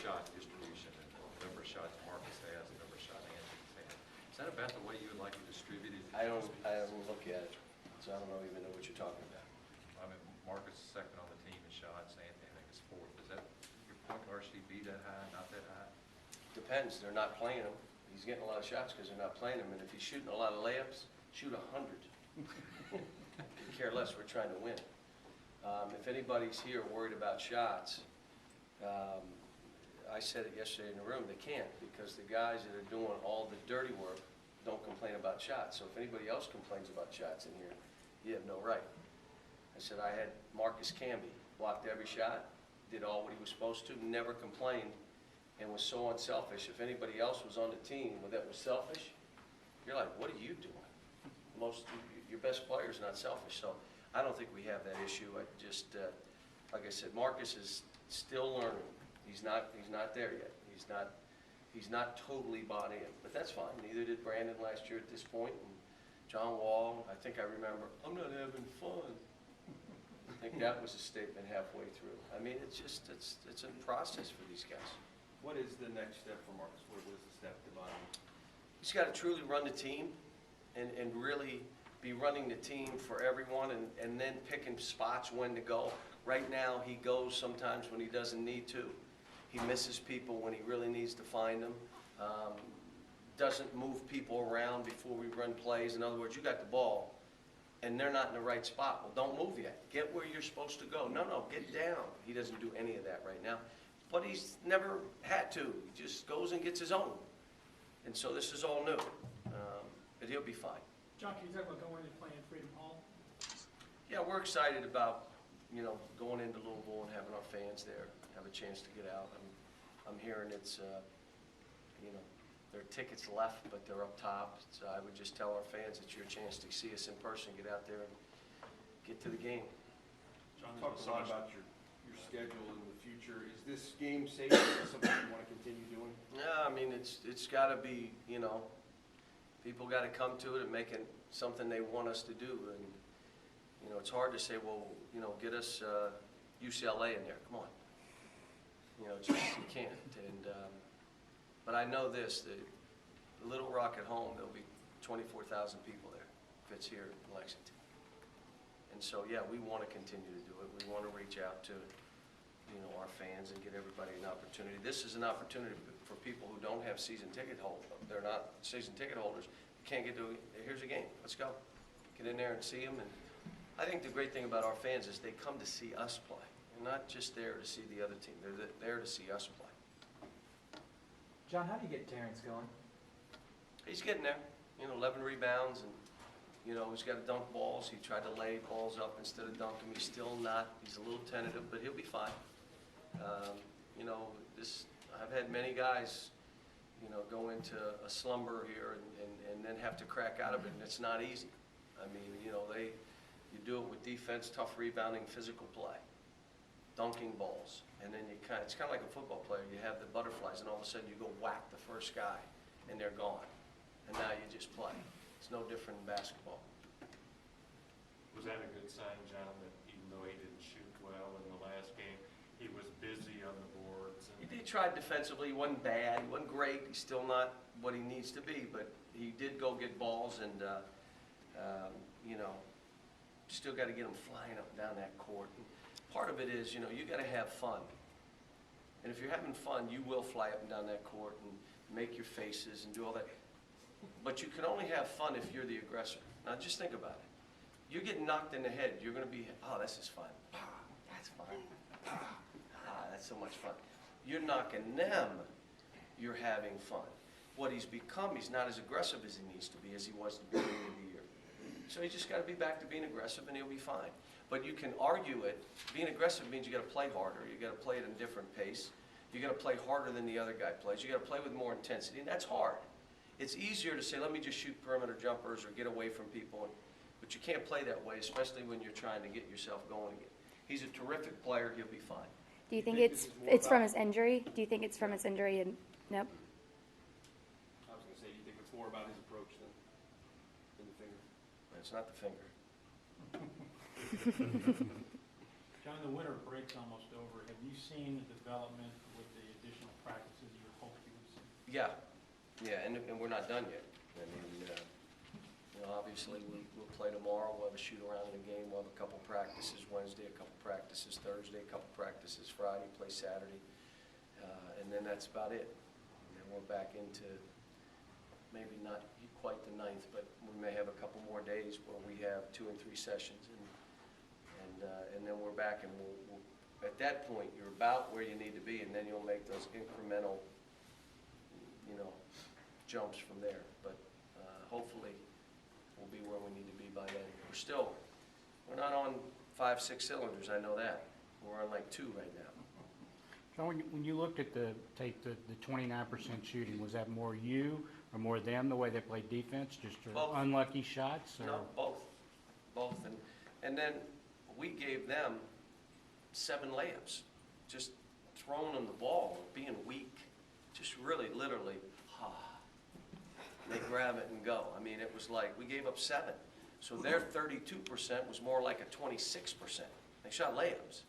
shot distribution and the number of shots Marcus has, the number of shots Anthony's had. Is that about the way you would like it distributed? I don't look at it, so I don't even know what you're talking about. I mean, Marcus is second on the team in shots, Anthony I think is fourth. Is that your point guard should be that high, not that high? Depends, they're not playing him. He's getting a lot of shots because they're not playing him, and if he's shooting a lot of layups, shoot 100. Care less, we're trying to win. If anybody's here worried about shots, I said it yesterday in the room, they can't, because the guys that are doing all the dirty work don't complain about shots. So if anybody else complains about shots in here, you have no right. I said I had Marcus Camby, blocked every shot, did all what he was supposed to, never complained, and was so unselfish. If anybody else was on the team that was selfish, you're like, what are you doing? Your best player is not selfish, so I don't think we have that issue. I just, like I said, Marcus is still learning. He's not there yet. He's not totally bought in, but that's fine. Neither did Brandon last year at this point, and John Wall. I think I remember, I'm not having fun. I think that was a statement halfway through. I mean, it's a process for these guys. What is the next step for Marcus? What is the step to bottom? He's got to truly run the team and really be running the team for everyone and then picking spots when to go. Right now, he goes sometimes when he doesn't need to. He misses people when he really needs to find them. Doesn't move people around before we run plays. In other words, you got the ball, and they're not in the right spot. Well, don't move yet. Get where you're supposed to go. No, get down. He doesn't do any of that right now. But he's never had to. He just goes and gets his own. And so this is all new. But he'll be fine. John, can you talk about going and playing Freedom Hall? Yeah, we're excited about, going into Louisville and having our fans there, have a chance to get out. I'm hearing it's, there are tickets left, but they're up top. So I would just tell our fans it's your chance to see us in person, get out there and get to the game. John, talk a lot about your schedule in the future. Is this game safe? Is this something you want to continue doing? Yeah, I mean, it's got to be, people got to come to it and make it something they want us to do. And, it's hard to say, well, get us UCLA in there. Come on. It's just, you can't. And, but I know this, the Little Rock at home, there'll be 24,000 people there if it's here in Lexington. And so, yeah, we want to continue to do it. We want to reach out to, our fans and get everybody an opportunity. This is an opportunity for people who don't have season ticket holders. They're not season ticket holders. You can't get to, here's a game. Let's go. Get in there and see them. And I think the great thing about our fans is they come to see us play. They're not just there to see the other team. They're there to see us play. John, how do you get Terrence going? He's getting there. 11 rebounds, and he's got to dunk balls. He tried to lay balls up instead of dunk them. He's still not. He's a little tentative, but he'll be fine. I've had many guys, go into a slumber here and then have to crack out of it, and it's not easy. I mean, you do it with defense, tough rebounding, physical play, dunking balls, and then it's kind of like a football player. You have the butterflies, and all of a sudden you go whack the first guy, and they're gone, and now you just play. It's no different in basketball. Was that a good sign, John, that even though he didn't shoot well in the last game, he was busy on the boards? He tried defensively. He wasn't bad. He wasn't great. He's still not what he needs to be, but he did go get balls, and still got to get them flying up and down that court. And part of it is, you got to have fun. And if you're having fun, you will fly up and down that court and make your faces and do all that. But you can only have fun if you're the aggressor. Now, just think about it. You get knocked in the head, you're going to be, oh, this is fun. That's fun. That's so much fun. You're knocking them, you're having fun. What he's become, he's not as aggressive as he needs to be, as he was at the beginning of the year. So you just got to be back to being aggressive, and he'll be fine. But you can argue it. Being aggressive means you got to play harder. You got to play at a different pace. You got to play harder than the other guy plays. You got to play with more intensity, and that's hard. It's easier to say, let me just shoot perimeter jumpers or get away from people, but you can't play that way, especially when you're trying to get yourself going again. He's a terrific player. He'll be fine. Do you think it's from his injury? Do you think it's from his injury? And nope. I was going to say, do you think it's more about his approach than the finger? It's not the finger. John, the winter break's almost over. Have you seen the development with the additional practices you hope you would see? Yeah, and we're not done yet. I mean, obviously, we'll play tomorrow, we'll have a shoot around in the game, we'll have a couple practices Wednesday, a couple practices Thursday, a couple practices Friday, play Saturday, and then that's about it. And then we're back into, maybe not quite the 9th, but we may have a couple more days where we have 2 and 3 sessions, and then we're back, and we'll, at that point, you're about where you need to be, and then you'll make those incremental, jumps from there. But hopefully, we'll be where we need to be by then. We're not on 5, 6 cylinders, I know that. We're on like 2 right now. John, when you looked at the 29% shooting, was that more you or more them, the way they played defense, just Both. unlucky shots? Or? No, both. And then we gave them 7 layups, just throwing them the ball, being weak, just really, literally, they grab it and go. I mean, it was like, we gave up 7. So their 32% was more like a 26%. They shot layups.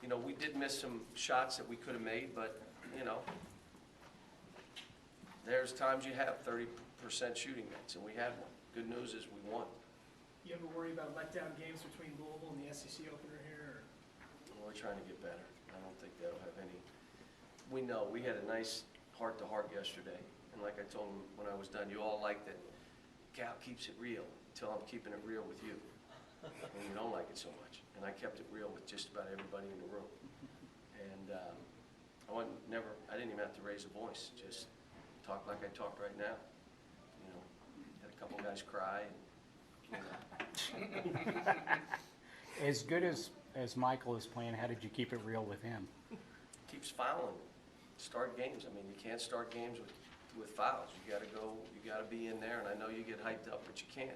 We did miss some shots that we could have made, but, there's times you have 30% shooting rates, and we had one. Good news is we won. You ever worry about letdown games between Louisville and the SEC opener here? We're trying to get better. I don't think that'll have any. We know, we had a nice heart-to-heart yesterday, and like I told them when I was done, you all like that Cal keeps it real until I'm keeping it real with you, and you don't like it so much. And I kept it real with just about everybody in the room. And I didn't even have to raise a voice, just talk like I talk right now. Had a couple guys cry. As good as Michael is playing, how did you keep it real with him? Keeps fouling. Start games. I mean, you can't start games with fouls. You got to go. You got to be in there. And I know you get hyped up, but you can't.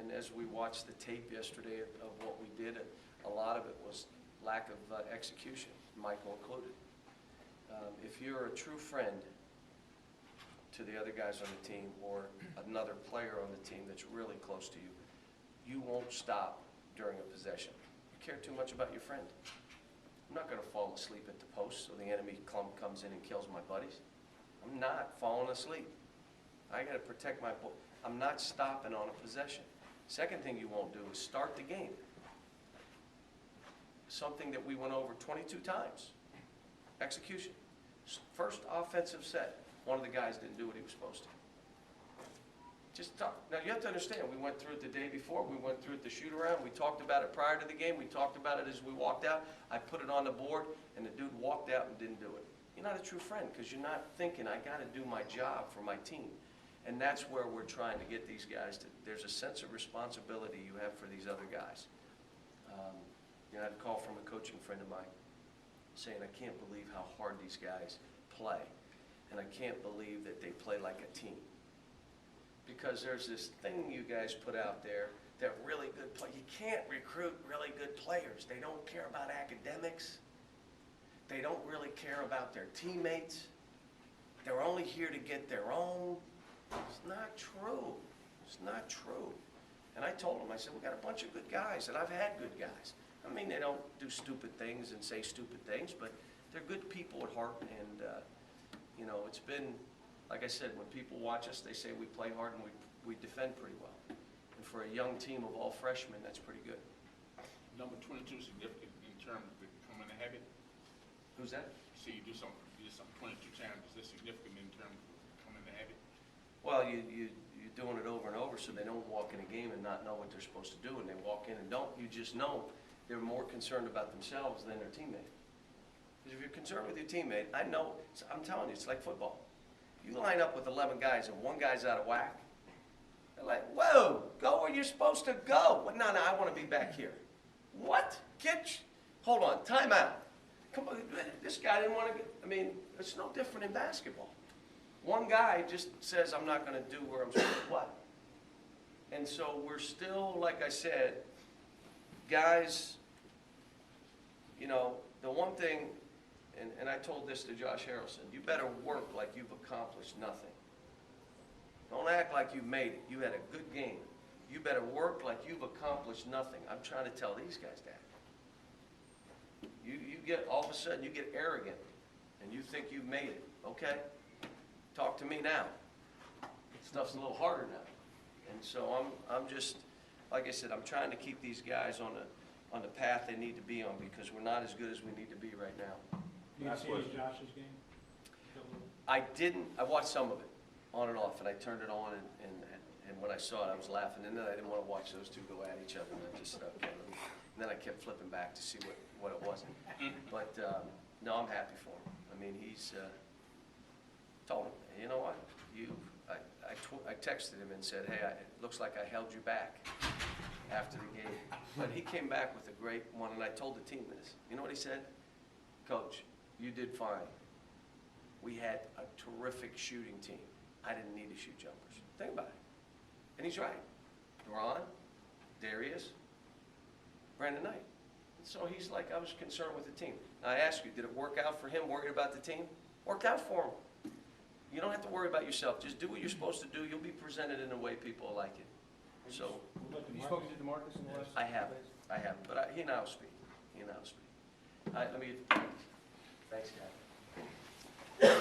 And as we watched the tape yesterday of what we did, a lot of it was lack of execution, Michael included. If you're a true friend to the other guys on the team or another player on the team that's really close to you, you won't stop during a possession. You care too much about your friend. I'm not going to fall asleep at the post so the enemy clump comes in and kills my buddies. I'm not falling asleep. I got to protect my boy. I'm not stopping on a possession. Second thing you won't do is start the game. Something that we went over 22 times. Execution. First offensive set, one of the guys didn't do what he was supposed to. Just talk. Now you have to understand, we went through it the day before, we went through it the shoot around, we talked about it prior to the game, we talked about it as we walked out. I put it on the board and the dude walked out and didn't do it. You're not a true friend because you're not thinking, I got to do my job for my team. And that's where we're trying to get these guys to, there's a sense of responsibility you have for these other guys. I had a call from a coaching friend of mine saying, I can't believe how hard these guys play. And I can't believe that they play like a team. Because there's this thing you guys put out there that really good play. You can't recruit really good players. They don't care about academics. They don't really care about their teammates. They're only here to get their own. It's not true. It's not true. And I told them, I said, we got a bunch of good guys, and I've had good guys. I mean, they don't do stupid things and say stupid things, but they're good people at heart. And, it's been, like I said, when people watch us, they say we play hard and we defend pretty well. And for a young team of all freshmen, that's pretty good. Number 22 significant in terms of becoming a habit. Who's that? So you do something 22 times. Is this significant in terms of becoming a habit? Well, you're doing it over and over so they don't walk in a game and not know what they're supposed to do, and they walk in and don't. You just know they're more concerned about themselves than their teammate. Because if you're concerned with your teammate, I'm telling you, it's like football. You line up with 11 guys and one guy's out of whack. They're like, whoa, go where you're supposed to go. Well, no, I want to be back here. What? Hold on, time out. Come on, this guy didn't want to get, it's no different in basketball. One guy just says, I'm not going to do where I'm supposed to play. And so we're still, like I said, guys, the one thing, and I told this to Josh Harrelson, you better work like you've accomplished nothing. Don't act like you made it. You had a good game. You better work like you've accomplished nothing. I'm trying to tell these guys that. You get, all of a sudden, you get arrogant, and you think you've made it, okay? Talk to me now. Stuff's a little harder now. And so I'm just, like I said, I'm trying to keep these guys on the path they need to be on, because we're not as good as we need to be right now. You see any of Josh's game? I didn't, I watched some of it, on and off, and I turned it on, and when I saw it, I was laughing, and then I didn't want to watch those two go at each other, and I just, okay. And then I kept flipping back to see what it was. But, no, I'm happy for him. I mean, he's, told him, you know what, I texted him and said, hey, it looks like I held you back after the game. But he came back with a great one, and I told the team this. You know what he said? Coach, you did fine. We had a terrific shooting team. I didn't need to shoot jumpers. Think about it. And he's right. Duran, Darius, Brandon Knight. So he's like, I was concerned with the team. Now, I ask you, did it work out for him worried about the team? Worked out for him. You don't have to worry about yourself. Just do what you're supposed to do. You'll be presented in a way people like it. So, Have you spoken to DeMarcus in the last? I haven't, but he now speak. He now speak. Let me, thanks, guys.